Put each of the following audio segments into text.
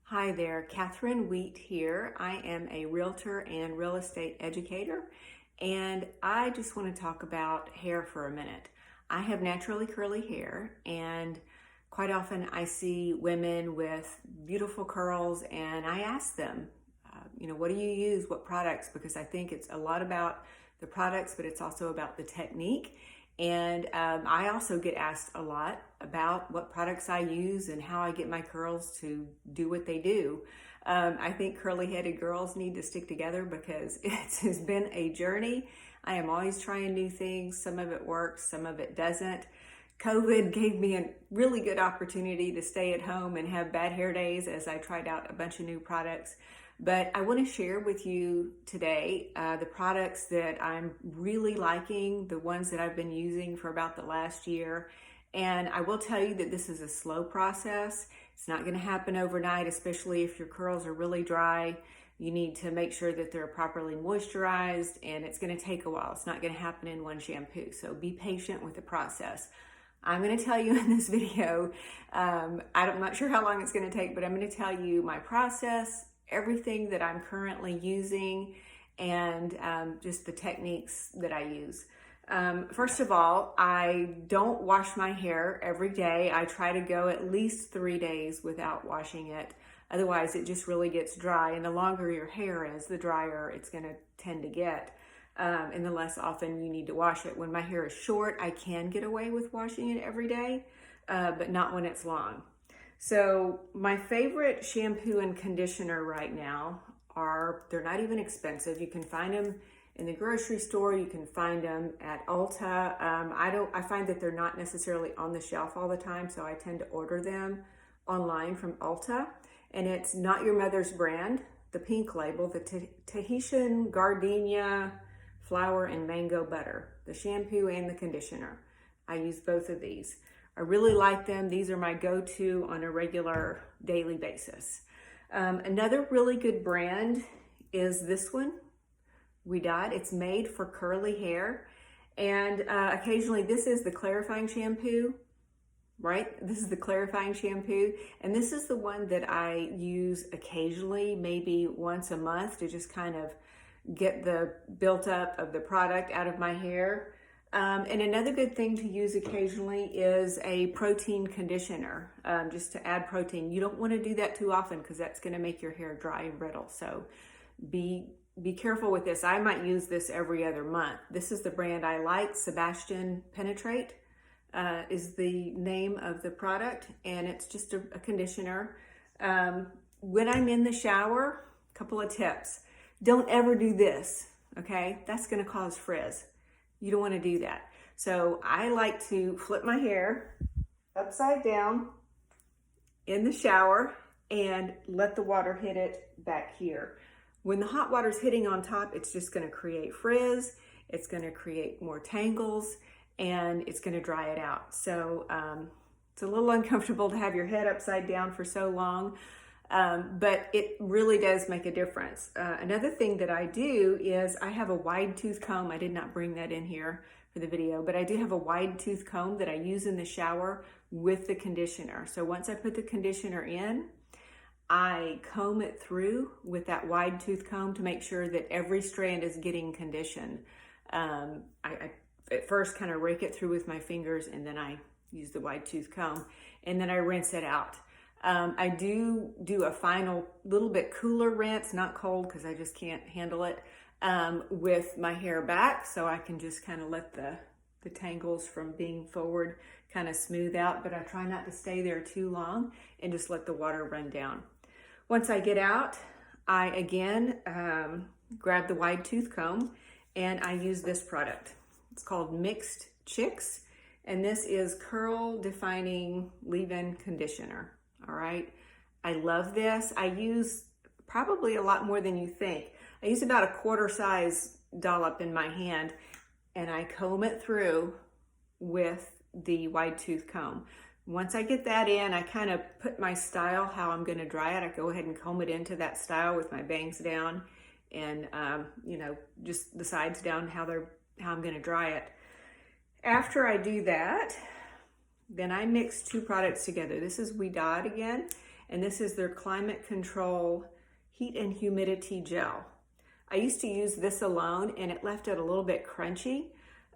Hi there, Catherine Wheat here. I am a realtor and real estate educator, and I just want to talk about hair for a minute. I have naturally curly hair, and quite often I see women with beautiful curls, and I ask them, what do you use? What products? Because I think it's a lot about the products, but it's also about the technique. And I also get asked a lot about what products I use and how I get my curls to do what they do. I think curly-headed girls need to stick together because it has been a journey. I am always trying new things. Some of it works, some of it doesn't. COVID gave me a really good opportunity to stay at home and have bad hair days as I tried out a bunch of new products. But I want to share with you today the products that I'm really liking, the ones that I've been using for about the last year. And I will tell you that this is a slow process. It's not going to happen overnight, especially if your curls are really dry. You need to make sure that they're properly moisturized, and it's going to take a while. It's not going to happen in one shampoo. So be patient with the process. I'm going to tell you in this video, I'm not sure how long it's going to take, but I'm going to tell you my process, everything that I'm currently using, and just the techniques that I use. First of all, I don't wash my hair every day. I try to go at least 3 days without washing it. Otherwise, it just really gets dry. And the longer your hair is, the drier it's going to tend to get. And the less often you need to wash it. When my hair is short, I can get away with washing it every day, but not when it's long. So my favorite shampoo and conditioner right now they're not even expensive. You can find them in the grocery store. You can find them at Ulta. I find that they're not necessarily on the shelf all the time, so I tend to order them online from Ulta. And it's Not Your Mother's brand, the pink label, the Tahitian Gardenia Flower and Mango Butter, the shampoo and the conditioner. I use both of these. I really like them. These are my go-to on a regular daily basis. Another really good brand is this one, Ouidad. It's made for curly hair. And occasionally this is the clarifying shampoo, right? This is the clarifying shampoo. And this is the one that I use occasionally, maybe once a month, to just kind of get the built-up of the product out of my hair. And another good thing to use occasionally is a protein conditioner, just to add protein. You don't want to do that too often because that's going to make your hair dry and brittle. So be careful with this. I might use this every other month. This is the brand I like. Sebastian Penetrate is the name of the product, and it's just a conditioner. When I'm in the shower, a couple of tips. Don't ever do this, okay? That's going to cause frizz. You don't want to do that. So I like to flip my hair upside down in the shower and let the water hit it back here. When the hot water's hitting on top, it's just going to create frizz. It's going to create more tangles, and it's going to dry it out. So it's a little uncomfortable to have your head upside down for so long. But it really does make a difference. Another thing that I do is I have a wide tooth comb. I did not bring that in here for the video, but I do have a wide tooth comb that I use in the shower with the conditioner. So once I put the conditioner in, I comb it through with that wide tooth comb to make sure that every strand is getting conditioned. I at first kind of rake it through with my fingers, and then I use the wide tooth comb, and then I rinse it out. I do a final little bit cooler rinse, not cold because I just can't handle it, with my hair back, so I can just kind of let the tangles from being forward kind of smooth out, but I try not to stay there too long and just let the water run down. Once I get out, I again grab the wide tooth comb and I use this product. It's called Mixed Chicks, and this is Curl Defining Leave-In Conditioner. All right, I love this. I use probably a lot more than you think. I use about a quarter size dollop in my hand, and I comb it through with the wide tooth comb. Once I get that in, I kind of put my style, how I'm going to dry it. I go ahead and comb it into that style with my bangs down and, just the sides down, how I'm going to dry it. After I do that, then I mix two products together. This is Ouidad again, and this is their Climate Control Heat and Humidity Gel. I used to use this alone and it left it a little bit crunchy,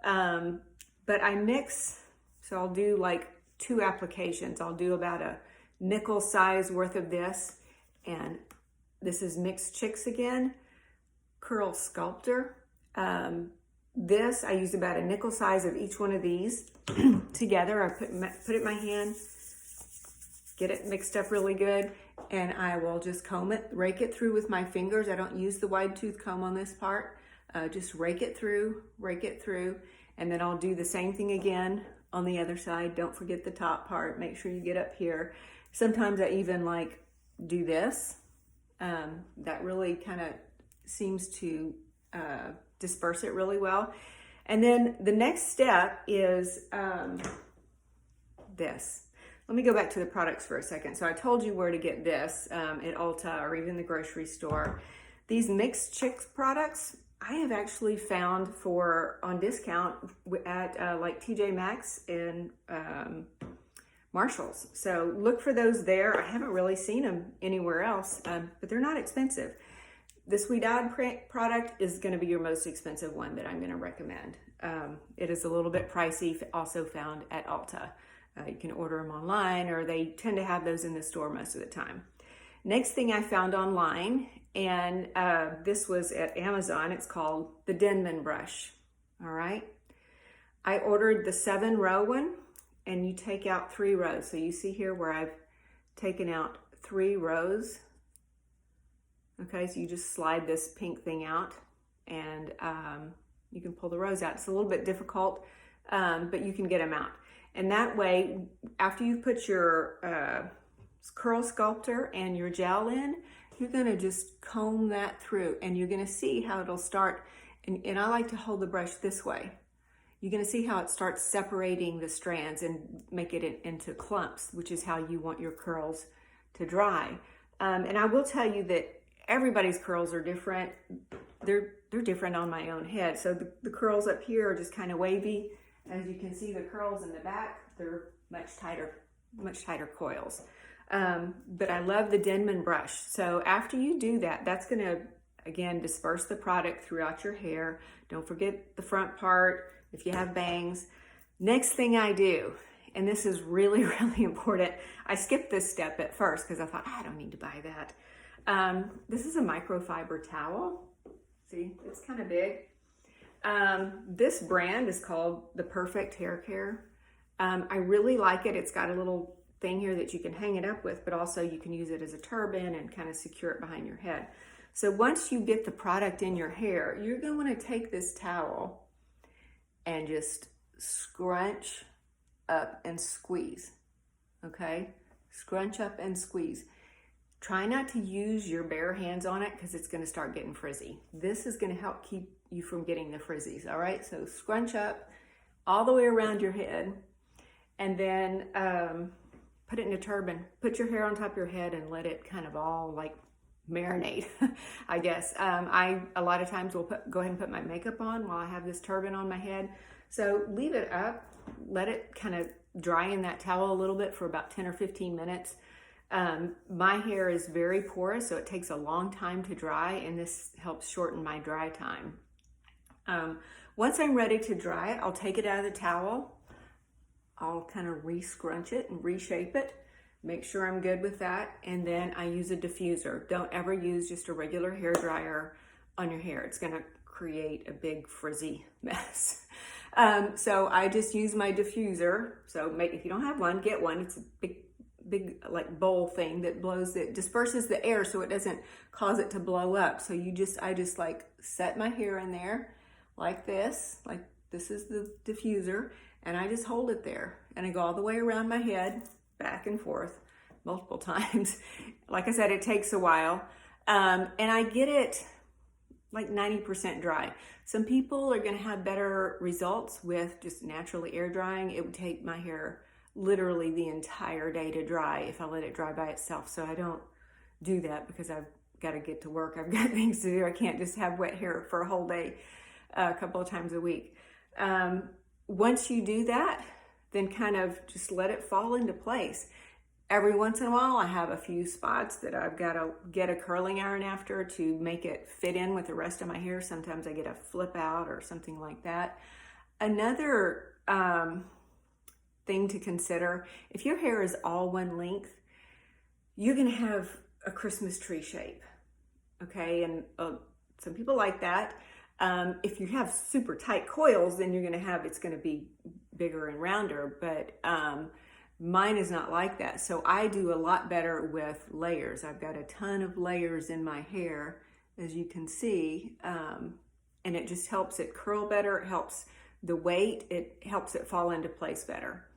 but I mix, so I'll do like 2 applications. I'll do about a nickel size worth of this, and this is Mixed Chicks again, Curl Sculptor. This, I use about a nickel size of each one of these together. I put it in my hand, get it mixed up really good, and I will just comb it, rake it through with my fingers. I don't use the wide tooth comb on this part. Just rake it through, and then I'll do the same thing again on the other side. Don't forget the top part. Make sure you get up here. Sometimes I even like do this. That really kind of seems to disperse it really well. And then the next step is this. Let me go back to the products for a second. So I told you where to get this at Ulta or even the grocery store. These Mixed Chicks products, I have actually found on discount at like TJ Maxx and Marshalls. So look for those there. I haven't really seen them anywhere else, but they're not expensive. The Sweet Odd product is going to be your most expensive one that I'm going to recommend. It is a little bit pricey, also found at Ulta. You can order them online, or they tend to have those in the store most of the time. Next thing I found online, and this was at Amazon, it's called the Denman brush. All right. I ordered the 7-row one, and you take out 3 rows. So you see here where I've taken out 3 rows. Okay, so you just slide this pink thing out, and you can pull the rows out. It's a little bit difficult, but you can get them out. And that way, after you put your curl sculptor and your gel in, you're gonna just comb that through, and you're gonna see how it'll start, and I like to hold the brush this way. You're gonna see how it starts separating the strands and make it into clumps, which is how you want your curls to dry. And I will tell you that everybody's curls are different. They're different on my own head. So the curls up here are just kind of wavy. As you can see, the curls in the back, they're much tighter coils. But I love the Denman brush. So after you do that, that's gonna, again, disperse the product throughout your hair. Don't forget the front part if you have bangs. Next thing I do, and this is really, really important. I skipped this step at first because I thought, I don't need to buy that. This is a microfiber towel. See, it's kind of big. This brand is called The Perfect Hair Care. I really like it. It's got a little thing here that you can hang it up with, but also you can use it as a turban and kind of secure it behind your head. So once you get the product in your hair, you're going to want to take this towel and just scrunch up and squeeze. Okay? Scrunch up and squeeze. Try not to use your bare hands on it because it's going to start getting frizzy. This is going to help keep you from getting the frizzies, all right? So scrunch up all the way around your head, and then put it in a turban. Put your hair on top of your head and let it kind of all like marinate, I guess. I a lot of times will go ahead and put my makeup on while I have this turban on my head. So leave it up, let it kind of dry in that towel a little bit for about 10 or 15 minutes. My hair is very porous, so it takes a long time to dry, and this helps shorten my dry time. Once I'm ready to dry it, I'll take it out of the towel. I'll kind of re-scrunch it and reshape it. Make sure I'm good with that. And then I use a diffuser. Don't ever use just a regular hair dryer on your hair. It's gonna create a big frizzy mess. So I just use my diffuser. So if you don't have one, get one. It's a big like bowl thing that disperses the air so it doesn't cause it to blow up. So I just like set my hair in there like this is the diffuser, and I just hold it there, and I go all the way around my head, back and forth multiple times. Like I said, it takes a while, and I get it like 90% dry. Some people are going to have better results with just naturally air drying. It would take my hair literally the entire day to dry if I let it dry by itself. So I don't do that because I've got to get to work. I've got things to do. I can't just have wet hair for a whole day, a couple of times a week. Once you do that, then kind of just let it fall into place. Every once in a while, I have a few spots that I've got to get a curling iron after to make it fit in with the rest of my hair. Sometimes I get a flip out or something like that. Another thing to consider, if your hair is all one length, you're going to have a Christmas tree shape, okay? And some people like that. If you have super tight coils, then you're going to have, it's going to be bigger and rounder, but mine is not like that. So I do a lot better with layers. I've got a ton of layers in my hair, as you can see, and it just helps it curl better. It helps the weight. It helps it fall into place better.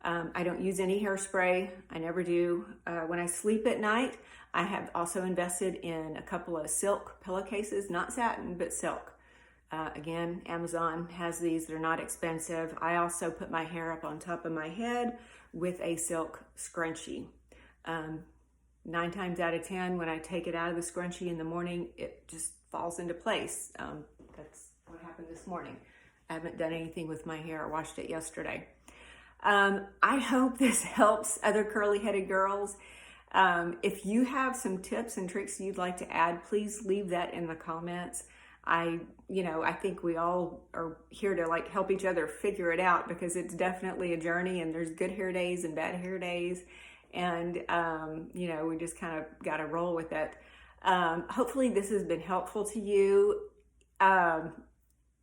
I don't use any hairspray. I never do. When I sleep at night, I have also invested in a couple of silk pillowcases, not satin, but silk. Again, Amazon has these. They're not expensive. I also put my hair up on top of my head with a silk scrunchie. 9 times out of 10, when I take it out of the scrunchie in the morning, it just falls into place. That's what happened this morning. I haven't done anything with my hair. I washed it yesterday. I hope this helps other curly-headed girls. If you have some tips and tricks you'd like to add, please leave that in the comments. I think we all are here to like help each other figure it out, because it's definitely a journey, and there's good hair days and bad hair days. And, we just kind of got to roll with it. Hopefully this has been helpful to you.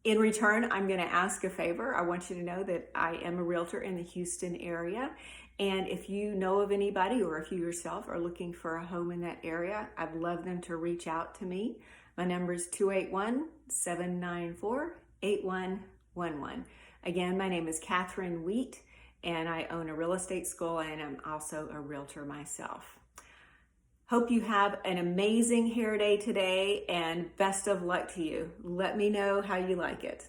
In return, I'm going to ask a favor. I want you to know that I am a realtor in the Houston area. And if you know of anybody, or if you yourself are looking for a home in that area, I'd love them to reach out to me. My number is 281-794-8111. Again, my name is Catherine Wheat, and I own a real estate school, and I'm also a realtor myself. Hope you have an amazing hair day today, and best of luck to you. Let me know how you like it.